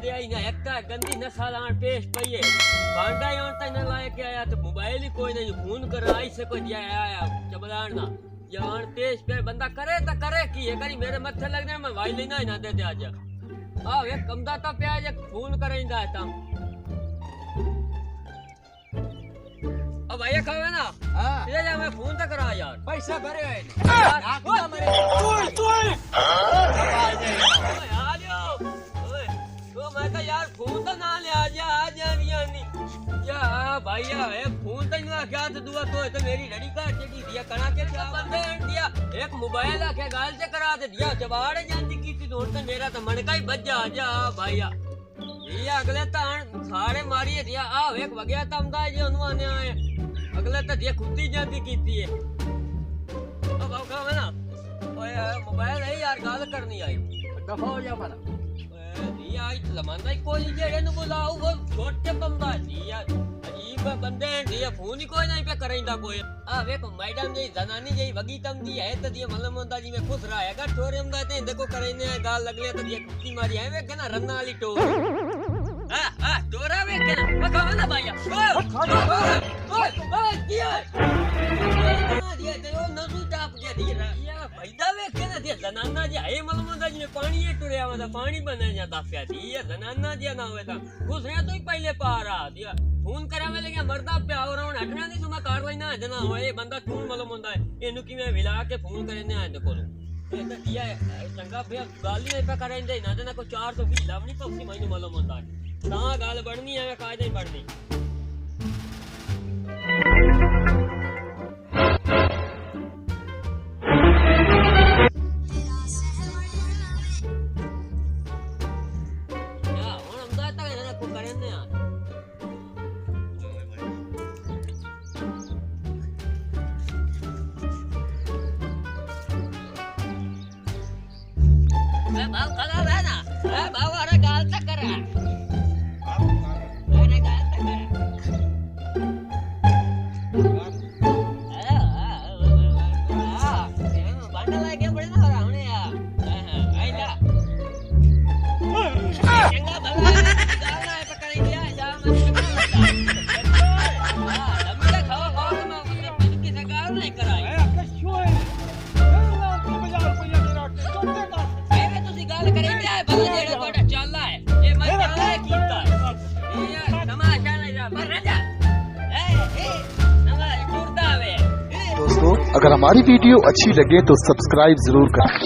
दे आई ना एकता गंदी नस्ल आन पेश पई है भांडा आन तक न लाए के आया तो मोबाइल ही कोई नहीं फोन कर आई से कोई दिया आया चबलान ना यान पेश पे बंदा करे तो करे की है करी मेरे मत्थे लगने मैं वाई लेना ही ना दे दे आज आ वे कमदा ता पे आज फोन करेंदा ता अब भैया खावे ना हां ले जा मैं फोन तो करा यार पैसा भरे है यार मरे तू मैं तो यार फोन तो ना ले आ नहीं या भैया है फोन तो ना क्या तो दुआ तो मेरी लड़ी का चढ़ी दिया करा के क्या बंदे दिया एक मोबाइल आके गाल से करा दे दिया जबाड़े जानती की थी तो मेरा तो मन का ही बच जा भैया ये अगले तो सारे मारिए दिया आ एक वगैया तो हमदा जी अनुमाने आए अगले तो दिया खुद ही जानती की थी अब आओ ना ओए मोबाइल है यार गाल करनी आई दफा हो जा मारा दिया आई जमाना कोई जेड़े नु बुलाओ वो छोटे बंदा दिया अजीब बंदे दिया फोन ही कोई नहीं पे करेंदा कोई आ वे को मैडम जी जनानी जी वगी तम दी है तो दिया मतलब होंदा जी में खुश रहा है छोरे हम दाते देखो करेने गाल लगले तो दिया कुत्ती मारी है वे के ना रन्ना वाली टोर आ टोरा वे के ना खाओ ना भैया ओए दिया दिया तो नजू टाप के दिया या भैदा वे के ना दिया जनाना जी है मतलब होंदा जी में पानी ये टुरया वाला पानी बने जाता पिया दिया जनाना दिया ना होता खुश है तो ही पहले पारा दिया फोन करा में लगे मरदा पे और हटना नहीं सुना कार लेना जना होए बंदा खून मालूम होंदा है एनु की मैं विला के फोन करने आए देखो ये तो दिया चंगा भैया गाली पे करेंदे ना जना को 420 लावनी पक्सी मैंने मालूम होंदा है ता गाल बढ़नी है कायदे ही बढ़नी या ਹੁਣ हमदा तक जना को करने आ भाव कला है ना भाव अरे गाल तक कर अरे गाल तक कर बांडा लाके बड़े ना रहा हूं यार आइला चंगा भला गाल ना पकड़ दिया जा हां लम्बा खाओ मैं किसी गाल नहीं कराई गाल करेंगे है भला जेड़ा कोटा चल रहा है ये मत चल है कीता ये तमाशा नहीं जा मर जा ए नवा टूरदा वे दोस्तों अगर हमारी वीडियो अच्छी लगे तो सब्सक्राइब जरूर करें।